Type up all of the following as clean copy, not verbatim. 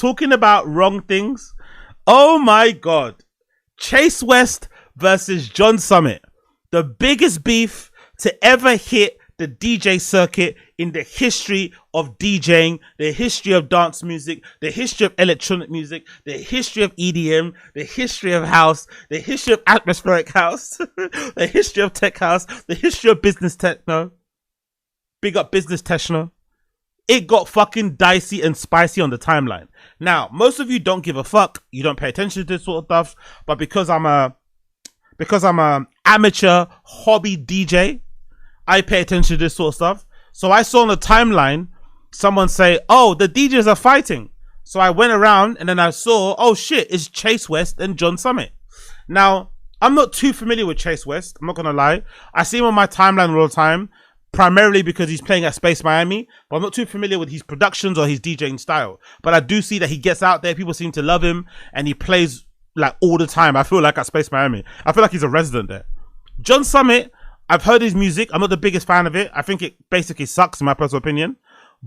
talking about wrong things. Oh my God. Chase West versus John Summit. The biggest beef to ever hit the DJ circuit in the history of DJing, the history of dance music, the history of electronic music, the history of EDM, the history of house, the history of atmospheric house, the history of tech house, the history of business techno. Big up business techno. It got fucking dicey and spicy on the timeline. Now, most of you don't give a fuck. You don't pay attention to this sort of stuff. But because I'm a amateur hobby DJ, I pay attention to this sort of stuff. So I saw on the timeline someone say, oh, the DJs are fighting. So I went around and then I saw, oh shit, it's Chase West and John Summit. Now, I'm not too familiar with Chase West. I'm not going to lie. I see him on my timeline all the time, primarily because he's playing at Space Miami. But I'm not too familiar with his productions or his DJing style. But I do see that he gets out there. People seem to love him and he plays like all the time. I feel like at Space Miami. I feel like he's a resident there. John Summit, I've heard his music. I'm not the biggest fan of it. I think it basically sucks in my personal opinion.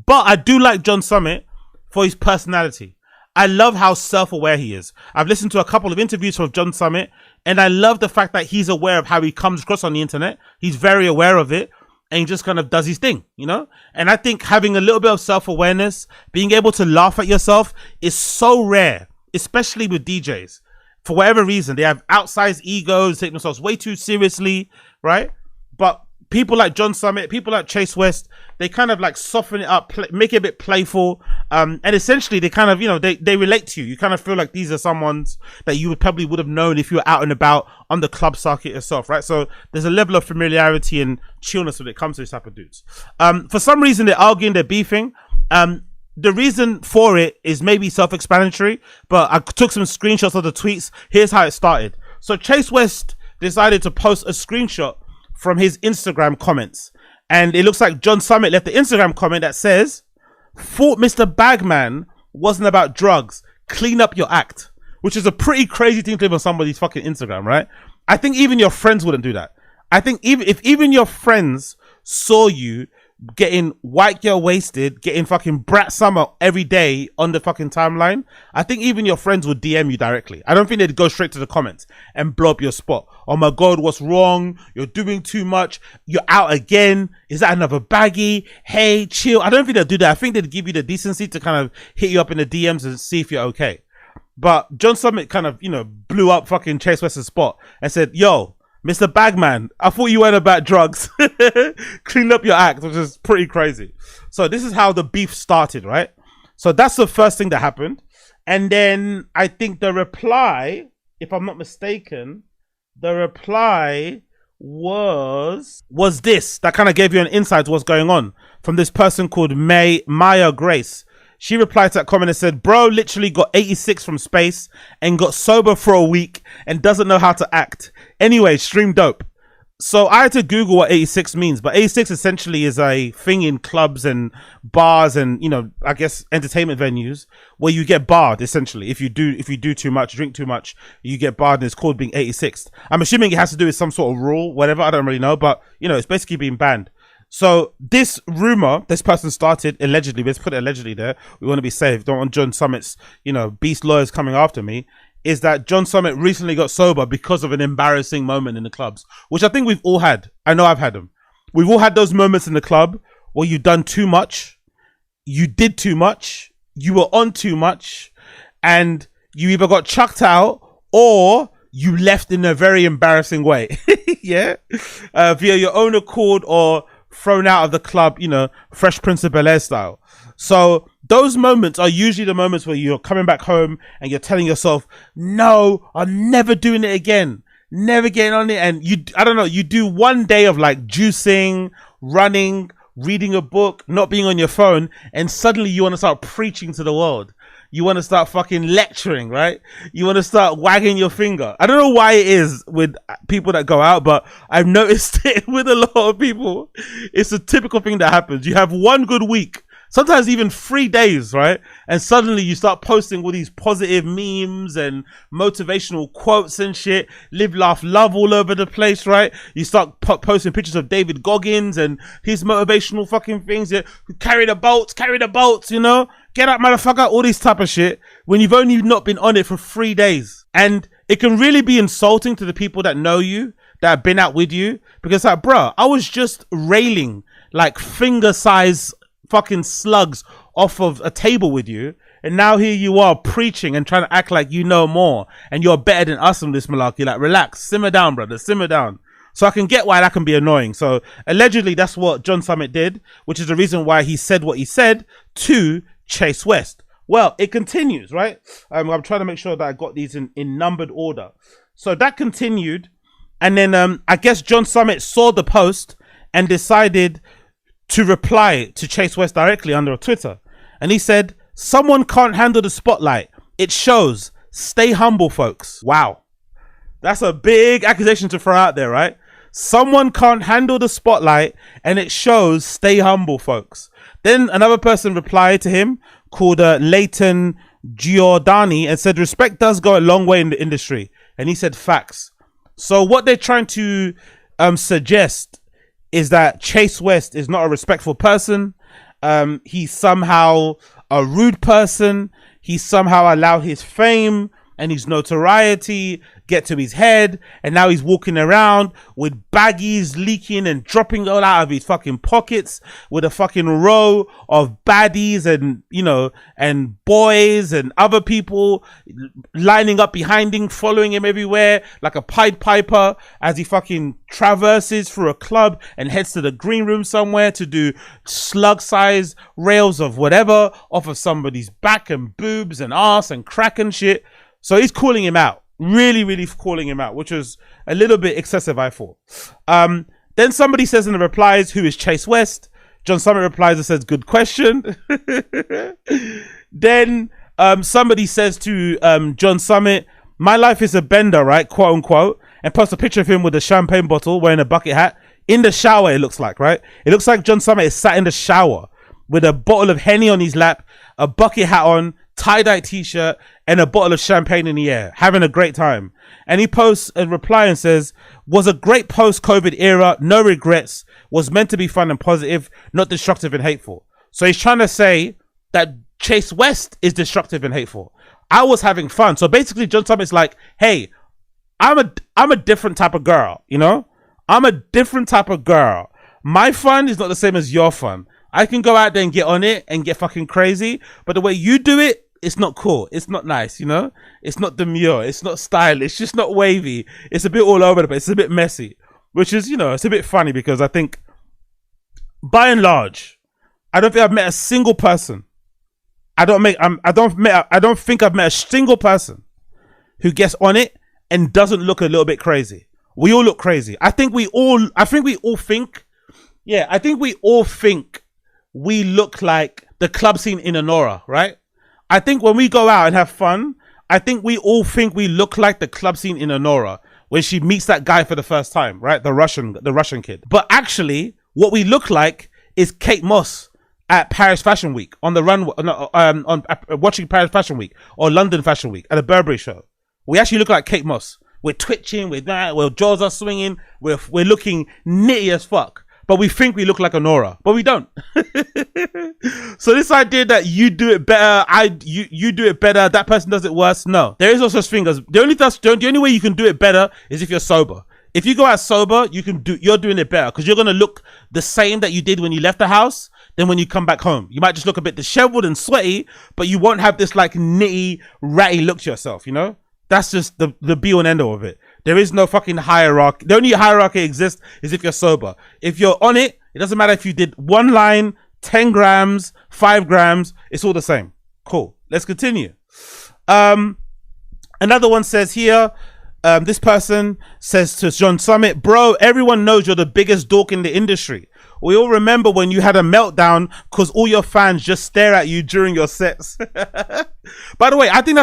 But I do like John Summit for his personality. I love how self-aware he is. I've listened to a couple of interviews from John Summit and I love the fact that he's aware of how he comes across on the internet. He's very aware of it and he just kind of does his thing, you know? And I think having a little bit of self-awareness, being able to laugh at yourself is so rare, especially with DJs. For whatever reason, they have outsized egos, take themselves way too seriously, right? But people like John Summit, people like Chase West, they kind of like soften it up, make it a bit playful. And essentially they kind of, you know, they relate to you. You kind of feel like these are someone's that you probably would have known if you were out and about on the club circuit yourself, right? So there's a level of familiarity and chillness when it comes to this type of dudes. For some reason, they're arguing, they're beefing. The reason for it is maybe self-explanatory, but I took some screenshots of the tweets. Here's how it started. So Chase West decided to post a screenshot from his Instagram comments. And it looks like John Summit left the Instagram comment that says, thought Mr. Bagman wasn't about drugs. Clean up your act. Which is a pretty crazy thing to leave on somebody's fucking Instagram, right? I think even your friends wouldn't do that. I think if even your friends saw you getting white girl wasted, getting fucking brat summer every day on the fucking timeline, I think even your friends would DM you directly. I don't think they'd go straight to the comments and blow up your spot. Oh my God, what's wrong? You're doing too much. You're out again. Is that another baggie? Hey, chill. I don't think they'll do that. I think they'd give you the decency to kind of hit you up in the DMs and see if you're okay. But John Summit kind of, you know, blew up fucking Chase West's spot and said, yo, Mr. Bagman, I thought you weren't about drugs. Clean up your act, which is pretty crazy. So this is how the beef started, right? So that's the first thing that happened. And then I think the reply, if I'm not mistaken, the reply was this. That kind of gave you an insight to what's going on from this person called Maya Grace. She replied to that comment and said, bro literally got 86 from space and got sober for a week and doesn't know how to act. Anyway, stream dope. So I had to Google what 86 means, but 86 essentially is a thing in clubs and bars and, you know, I guess entertainment venues where you get barred essentially. If you do too much, drink too much, you get barred and it's called being 86th. I'm assuming it has to do with some sort of rule, whatever. I don't really know, but you know, it's basically being banned. So this rumor, this person started allegedly, let's put it allegedly there. We want to be safe. Don't want John Summit's, you know, beast lawyers coming after me. Is that John Summit recently got sober because of an embarrassing moment in the clubs, which I think we've all had. I know I've had them. We've all had those moments in the club where you've done too much, you did too much, you were on too much, and you either got chucked out or you left in a very embarrassing way. Yeah. Via your own accord or thrown out of the club, you know, Fresh Prince of Bel-Air style. So those moments are usually the moments where you're coming back home and you're telling yourself, no, I'm never doing it again, never getting on it. And you, I don't know, you do one day of like juicing, running, reading a book, not being on your phone, and suddenly you want to start preaching to the world. You want to start fucking lecturing, right? You want to start wagging your finger. I don't know why it is with people that go out, but I've noticed it with a lot of people. It's a typical thing that happens. You have one good week, sometimes even 3 days, right? And suddenly you start posting all these positive memes and motivational quotes and shit. Live, laugh, love all over the place, right? You start posting pictures of David Goggins and his motivational fucking things. Carry the bolts, you know? get up, motherfucker, all this type of shit, when you've only not been on it for 3 days. And it can really be insulting to the people that know you, that have been out with you, because like, bro, I was just railing like finger-sized fucking slugs off of a table with you, and now here you are preaching and trying to act like you know more and you're better than us on this malarkey. Like, relax, simmer down, brother, simmer down. So I can get why that can be annoying. So allegedly that's what John Summit did, which is the reason why he said what he said to Chase West. Well, it continues, right? I'm trying to make sure that I got these in numbered order. So that continued, and then I guess John Summit saw the post and decided to reply to Chase West directly under Twitter. And he said, "Someone can't handle the spotlight. It shows. Stay humble, folks." Wow. That's a big accusation to throw out there, right? Someone can't handle the spotlight and it shows. Stay humble, folks. Then another person replied to him called Leighton Giordani and said, "Respect does go a long way in the industry." And he said, "Facts." So what they're trying to suggest is that Chase West is not a respectful person. He's somehow a rude person. He somehow allowed his fame and his notoriety get to his head, and now he's walking around with baggies leaking and dropping all out of his fucking pockets with a fucking row of baddies and, you know, and boys and other people lining up behind him, following him everywhere like a Pied Piper as he fucking traverses through a club and heads to the green room somewhere to do slug size rails of whatever off of somebody's back and boobs and ass and crack and shit. So he's calling him out, really calling him out, which was a little bit excessive, I thought. Then somebody says in the replies, "Who is Chase West?" John Summit replies and says, "Good question." Then somebody says to John Summit, "My life is a bender, right?" quote unquote, and posts a picture of him with a champagne bottle wearing a bucket hat in the shower. It looks like, right? It looks like John Summit is sat in the shower with a bottle of Henny on his lap, a bucket hat on, tie-dye t-shirt, and a bottle of champagne in the air, having a great time. And he posts a reply and says, "Was a great post-COVID era, no regrets, was meant to be fun and positive, not destructive and hateful." So he's trying to say that Chase West is destructive and hateful. I was having fun. So basically John Summit's like, hey, I'm a different type of girl, you know? I'm a different type of girl. My fun is not the same as your fun. I can go out there and get on it and get fucking crazy, but the way you do it, it's not cool. It's not nice, you know? It's not demure. It's not stylish. It's just not wavy. It's a bit all over the place. It's a bit messy, which is, you know, it's a bit funny because I think, by and large, I don't think I've met a single person. I don't think I've met a single person who gets on it and doesn't look a little bit crazy. We all look crazy. I think we all think we look like the club scene in Honora, right? I think when we go out and have fun, I think we all think we look like the club scene in Honora when she meets that guy for the first time, right? The Russian kid. But actually, what we look like is Kate Moss at Paris Fashion Week on the run, watching Paris Fashion Week or London Fashion Week at a Burberry show. We actually look like Kate Moss. We're twitching, we're jaws are swinging, we're looking nitty as fuck. But we think we look like Honora, but we don't. So this idea that you do it better, you do it better, that person does it worse. No, there is no such thing as the only way you can do it better is if you're sober. If you go out sober, you're doing it better because you're gonna look the same that you did when you left the house. Then when you come back home, you might just look a bit disheveled and sweaty, but you won't have this like nitty, ratty look to yourself. You know, that's just the be all and end all of it. There is no fucking hierarchy. The only hierarchy exists is if you're sober. If you're on it, it doesn't matter if you did 1 line, 10 grams, 5 grams, it's all the same. Cool. Let's continue. Another one says here, this person says to John Summit, "Bro, everyone knows you're the biggest dork in the industry. We all remember when you had a meltdown because all your fans just stare at you during your sets." By the way, I think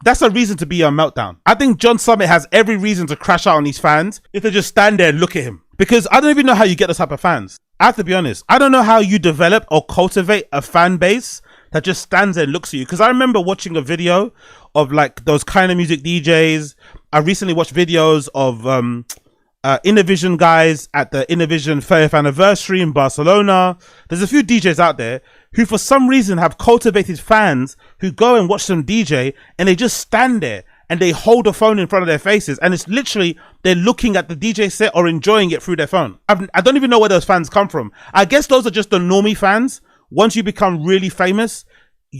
that's a reason to be a meltdown. I think John Summit has every reason to crash out on these fans if they just stand there and look at him. Because I don't even know how you get this type of fans. I have to be honest. I don't know how you develop or cultivate a fan base that just stands there and looks at you. Because I remember watching a video of like those kind of music DJs. I recently watched videos of Innovision guys at the Innovision 30th anniversary in Barcelona. There's a few DJs out there who for some reason have cultivated fans who go and watch them DJ and they just stand there and they hold a phone in front of their faces, and it's literally they're looking at the DJ set or enjoying it through their phone. I don't even know where those fans come from. I guess those are just the normie fans. Once you become really famous,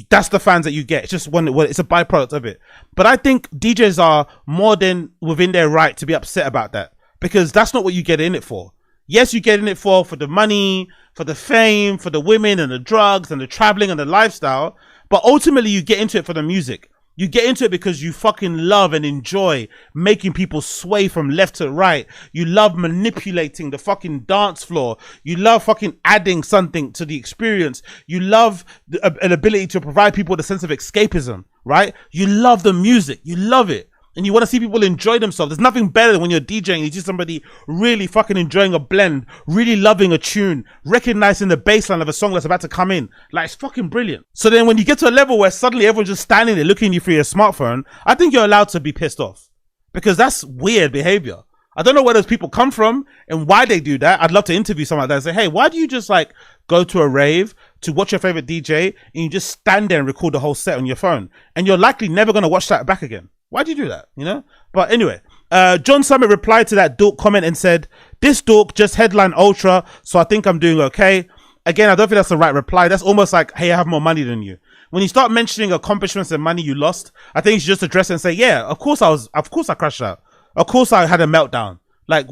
that's the fans that you get. It's just it's a byproduct of it. But I think DJs are more than within their right to be upset about that, because that's not what you get in it for. Yes, you get in it for the money, for the fame, for the women and the drugs and the traveling and the lifestyle. But ultimately you get into it for the music. You get into it because you fucking love and enjoy making people sway from left to right. You love manipulating the fucking dance floor. You love fucking adding something to the experience. You love an ability to provide people with a sense of escapism, right? You love the music. You love it. And you want to see people enjoy themselves. There's nothing better than when you're DJing and you see somebody really fucking enjoying a blend, really loving a tune, recognizing the bass line of a song that's about to come in. Like, it's fucking brilliant. So then when you get to a level where suddenly everyone's just standing there looking at you through your smartphone, I think you're allowed to be pissed off, because that's weird behavior. I don't know where those people come from and why they do that. I'd love to interview someone like that and say, hey, why do you just like go to a rave to watch your favorite DJ and you just stand there and record the whole set on your phone? And you're likely never going to watch that back again. Why'd you do that? You know? But anyway, John Summit replied to that dork comment and said, this dork just headline Ultra, so I think I'm doing okay. Again, I don't think that's the right reply. That's almost like, hey, I have more money than you. When you start mentioning accomplishments and money you lost, I think you should just address it and say, yeah, of course I crashed out. Of course I had a meltdown. Like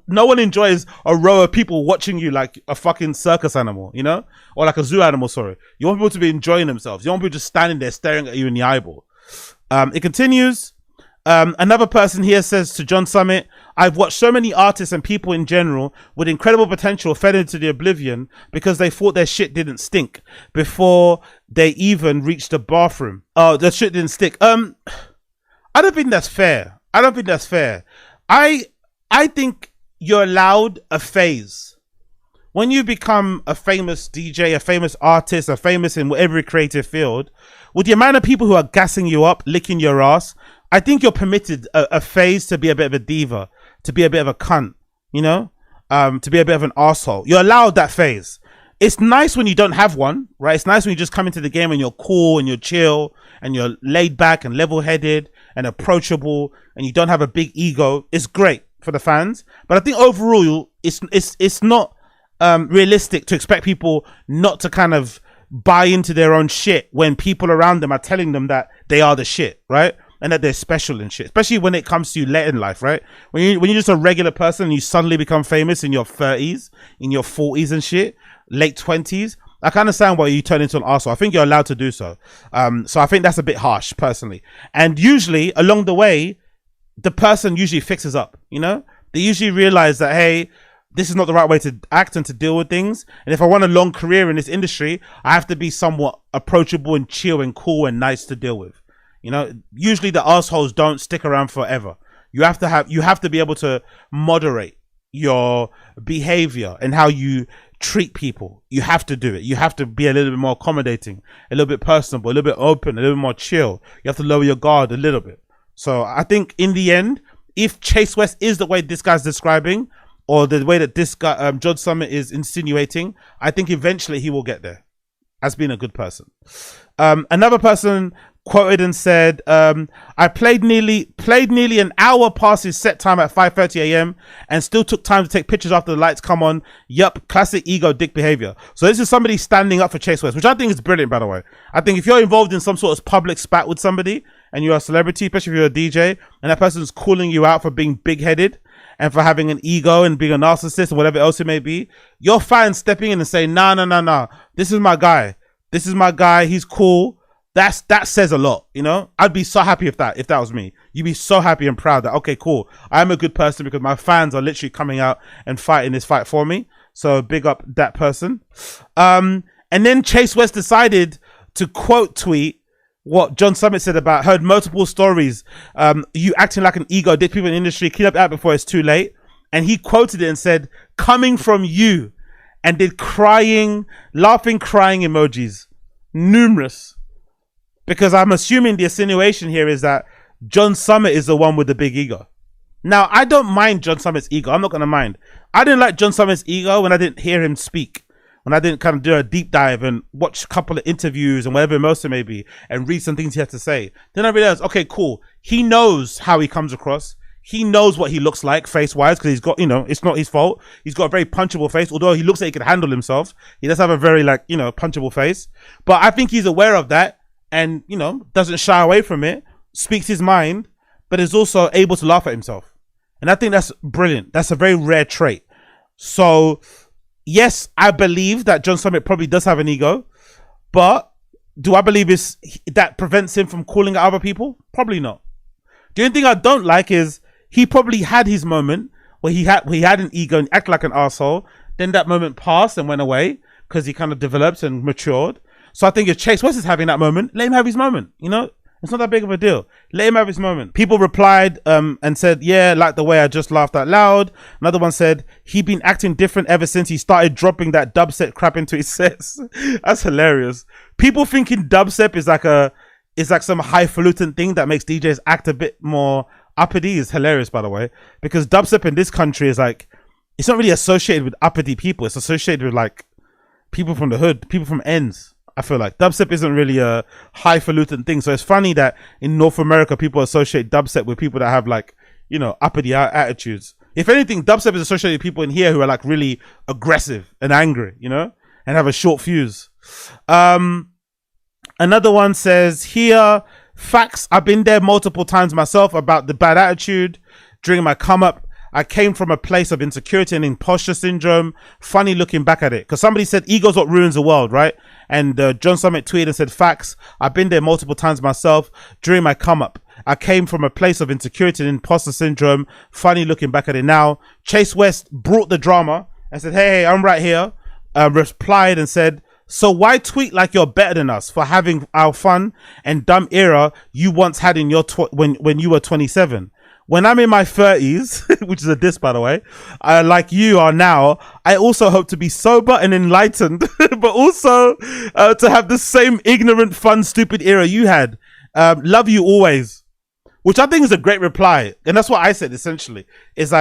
no one enjoys a row of people watching you like a fucking circus animal, you know? Or like a zoo animal, sorry. You want people to be enjoying themselves. You want people just standing there staring at you in the eyeball. It continues. Another person here says to John Summit, I've watched so many artists and people in general with incredible potential fed into the oblivion because they thought their shit didn't stink before they even reached the bathroom. Oh, their shit didn't stick. I don't think that's fair. I think you're allowed a phase. When you become a famous DJ, a famous artist, a famous in whatever creative field, with the amount of people who are gassing you up, licking your ass, I think you're permitted a phase to be a bit of a diva, to be a bit of a cunt, you know, to be a bit of an asshole. You're allowed that phase. It's nice when you don't have one, right? It's nice when you just come into the game and you're cool and you're chill and you're laid back and level-headed and approachable and you don't have a big ego. It's great for the fans. But I think overall, it's not realistic to expect people not to kind of buy into their own shit when people around them are telling them that they are the shit, right? And that they're special and shit, especially when it comes to you late in life, right? When you're just a regular person and you suddenly become famous in your 30s, in your 40s and shit, late 20s, I can understand why you turn into an arsehole. I think you're allowed to do so. So I think that's a bit harsh, personally. And usually, along the way, the person usually fixes up, you know? They usually realize that, hey, this is not the right way to act and to deal with things. And if I want a long career in this industry, I have to be somewhat approachable and chill and cool and nice to deal with. You know, usually the assholes don't stick around forever. You have to be able to moderate your behavior and how you treat people. You have to do it. You have to be a little bit more accommodating, a little bit personable, a little bit open, a little bit more chill. You have to lower your guard a little bit. So I think in the end, if Chase West is the way this guy's describing, or the way that this guy, John Summit, is insinuating, I think eventually he will get there as being a good person. Another person quoted and said, I played nearly an hour past his set time at 5:30 a.m. and still took time to take pictures after the lights come on. Yup, classic ego dick behavior. So this is somebody standing up for Chase West, which I think is brilliant, by the way. I think if you're involved in some sort of public spat with somebody and you're a celebrity, especially if you're a DJ, and that person's calling you out for being big-headed and for having an ego and being a narcissist or whatever else it may be, your fans stepping in and saying, nah, this is my guy, he's cool. That says a lot, you know? I'd be so happy if that was me. You'd be so happy and proud that, okay, cool, I'm a good person because my fans are literally coming out and fighting this fight for me. So big up that person. And then Chase West decided to quote tweet what John Summit said about, heard multiple stories, you acting like an ego dick, people in the industry, clean up that before it's too late. And he quoted it and said, coming from you, and did laughing, crying emojis. Numerous. Because I'm assuming the insinuation here is that John Summit is the one with the big ego. Now, I don't mind John Summit's ego. I'm not going to mind. I didn't like John Summit's ego when I didn't hear him speak. When I didn't kind of do a deep dive and watch a couple of interviews and whatever else it may be and read some things he had to say. Then I realized, okay, cool. He knows how he comes across. He knows what he looks like face-wise because he's got, it's not his fault. He's got a very punchable face. Although he looks like he can handle himself. He does have a very, punchable face. But I think he's aware of that and, doesn't shy away from it, speaks his mind, but is also able to laugh at himself. And I think that's brilliant. That's a very rare trait. So, yes, I believe that John Summit probably does have an ego, but do I believe that prevents him from calling out other people? Probably not. The only thing I don't like is he probably had his moment where he had an ego and acted like an asshole. Then that moment passed and went away because he kind of developed and matured. So I think if Chase West is having that moment, let him have his moment, It's not that big of a deal. Let him have his moment. People replied and said, yeah, like the way I just laughed out loud. Another one said, he been acting different ever since he started dropping that dubstep crap into his sets. That's hilarious. People thinking dubstep is like some highfalutin thing that makes DJs act a bit more uppity is hilarious, by the way. Because dubstep in this country is it's not really associated with uppity people. It's associated with people from the hood, people from ends. I feel like dubstep isn't really a highfalutin thing. So it's funny that in North America, people associate dubstep with people that have uppity attitudes. If anything, dubstep is associated with people in here who are really aggressive and angry, and have a short fuse. Another one says here, facts. I've been there multiple times myself about the bad attitude during my come up. I came from a place of insecurity and imposter syndrome. Funny looking back at it. Because somebody said ego's what ruins the world, right? And John Summit tweeted and said, facts. I've been there multiple times myself during my come up. I came from a place of insecurity and imposter syndrome. Funny looking back at it now. Chase West brought the drama and said, hey, I'm right here. Replied and said, so why tweet like you're better than us for having our fun and dumb era you once had in your when you were 27? When I'm in my 30s, which is a diss, by the way, like you are now, I also hope to be sober and enlightened, but also to have the same ignorant, fun, stupid era you had. Love you always. Which I think is a great reply. And that's what I said, essentially. It's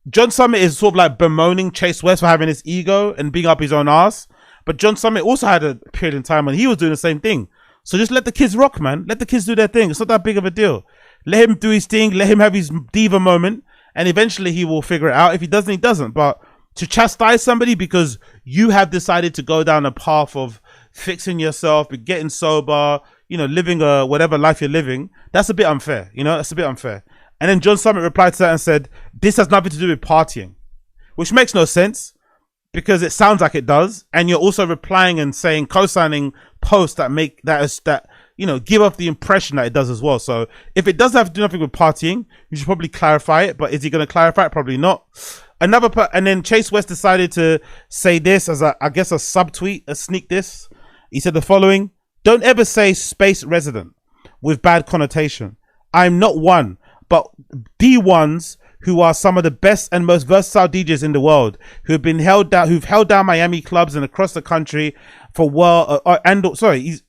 John Summit is sort of bemoaning Chase West for having his ego and being up his own ass. But John Summit also had a period in time when he was doing the same thing. So just let the kids rock, man. Let the kids do their thing. It's not that big of a deal. Let him do his thing. Let him have his diva moment. And eventually he will figure it out. If he doesn't, he doesn't. But to chastise somebody because you have decided to go down a path of fixing yourself, getting sober, living whatever life you're living, that's a bit unfair. That's a bit unfair. And then John Summit replied to that and said, this has nothing to do with partying, which makes no sense because it sounds like it does. And you're also replying and saying, co-signing posts that give off the impression that it does as well. So if it does have to do nothing with partying, you should probably clarify it. But is he going to clarify it? Probably not. And then Chase West decided to say this as a subtweet, a sneak diss. He said the following: don't ever say space resident with bad connotation. I'm not one, but the ones who are some of the best and most versatile DJs in the world, who've held down Miami clubs and across the country for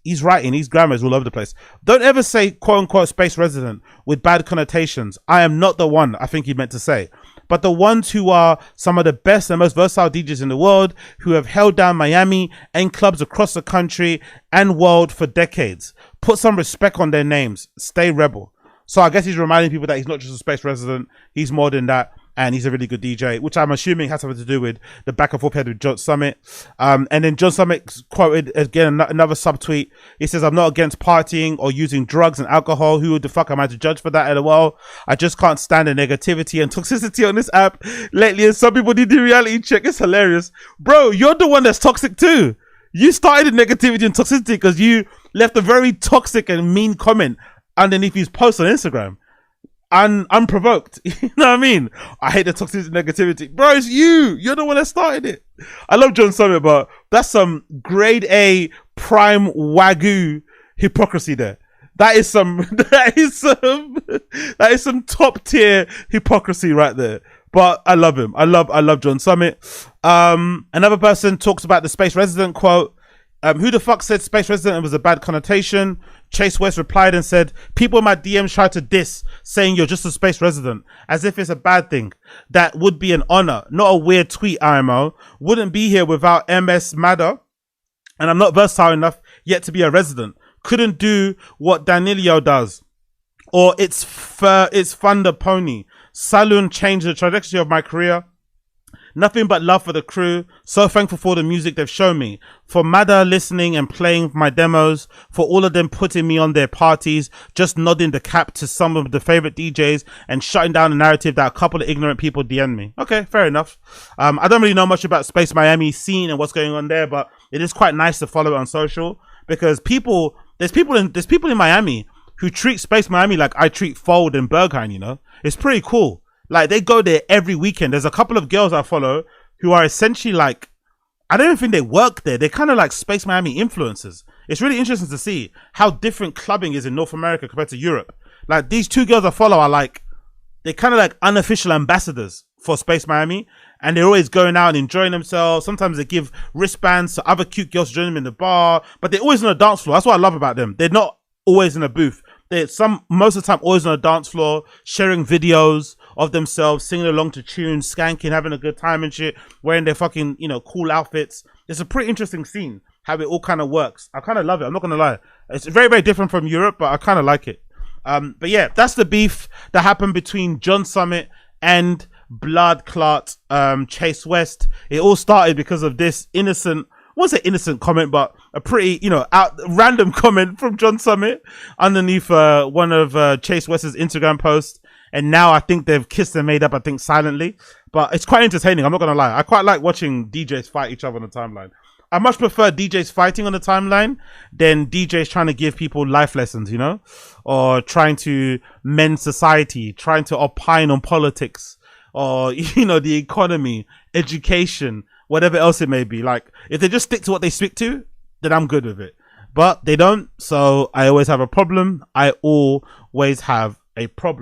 he's writing, his grammar is all over the place. Don't ever say quote unquote space resident with bad connotations. I am not the one, I think he meant to say, but the ones who are some of the best and most versatile DJs in the world, who have held down Miami and clubs across the country and world for decades. Put some respect on their names. Stay rebel. So I guess he's reminding people that he's not just a space resident, he's more than that, and he's a really good DJ, which I'm assuming has something to do with the back and forth he had with John Summit. And then John Summit quoted again another subtweet. He says, I'm not against partying or using drugs and alcohol. Who the fuck am I to judge for that? LOL. I just can't stand the negativity and toxicity on this app lately, and some people need the reality check. It's hilarious. Bro, you're the one that's toxic too. You started the negativity and toxicity because you left a very toxic and mean comment underneath his post on Instagram, unprovoked. You know what I mean? I hate the toxicity negativity. Bro, it's you. You're the one that started it. I love John Summit, but that's some grade A prime Wagyu hypocrisy there. That is some top tier hypocrisy right there. But I love him. I love John Summit. Another person talks about the space resident quote. Who the fuck said space resident was a bad connotation? Chase West replied and said, people in my DMs try to diss, saying you're just a space resident, as if it's a bad thing. That would be an honor, not a weird tweet, IMO. Wouldn't be here without MS Madder, and I'm not versatile enough yet to be a resident. Couldn't do what Danilio does. Or it's Thunder Pony. Saloon changed the trajectory of my career. Nothing but love for the crew. So thankful for the music they've shown me. For Mada listening and playing my demos. For all of them putting me on their parties. Just nodding the cap to some of the favorite DJs. And shutting down the narrative that a couple of ignorant people DM me. Okay, fair enough. I don't really know much about Space Miami scene and what's going on there. But it is quite nice to follow it on social. Because there's people in Miami who treat Space Miami like I treat Fold and Berghain, you know. It's pretty cool. Like, they go there every weekend. There's a couple of girls I follow who are essentially like, I don't even think they work there. They're kind of like Space Miami influencers. It's really interesting to see how different clubbing is in North America compared to Europe. Like, these two girls I follow are like, they're kind of like unofficial ambassadors for Space Miami. And they're always going out and enjoying themselves. Sometimes they give wristbands to other cute girls to join them in the bar. But they're always on a dance floor. That's what I love about them. They're not always in a booth. They're most of the time always on a dance floor, sharing videos of themselves, singing along to tunes, skanking, having a good time and shit, wearing their fucking, you know, cool outfits. It's a pretty interesting scene, how it all kind of works. I kind of love it. I'm not going to lie. It's very, very different from Europe, but I kind of like it. But yeah, that's the beef that happened between John Summit and Blood Clot Chase West. It all started because of this innocent, I won't say innocent comment, but a pretty, you know, random comment from John Summit underneath one of Chase West's Instagram posts. And now I think they've kissed and made up, I think, silently. But it's quite entertaining, I'm not going to lie. I quite like watching DJs fight each other on the timeline. I much prefer DJs fighting on the timeline than DJs trying to give people life lessons, you know? Or trying to mend society, trying to opine on politics, or, you know, the economy, education, whatever else it may be. Like, if they just stick to what they stick to, then I'm good with it. But they don't, so I always have a problem. I always have a problem.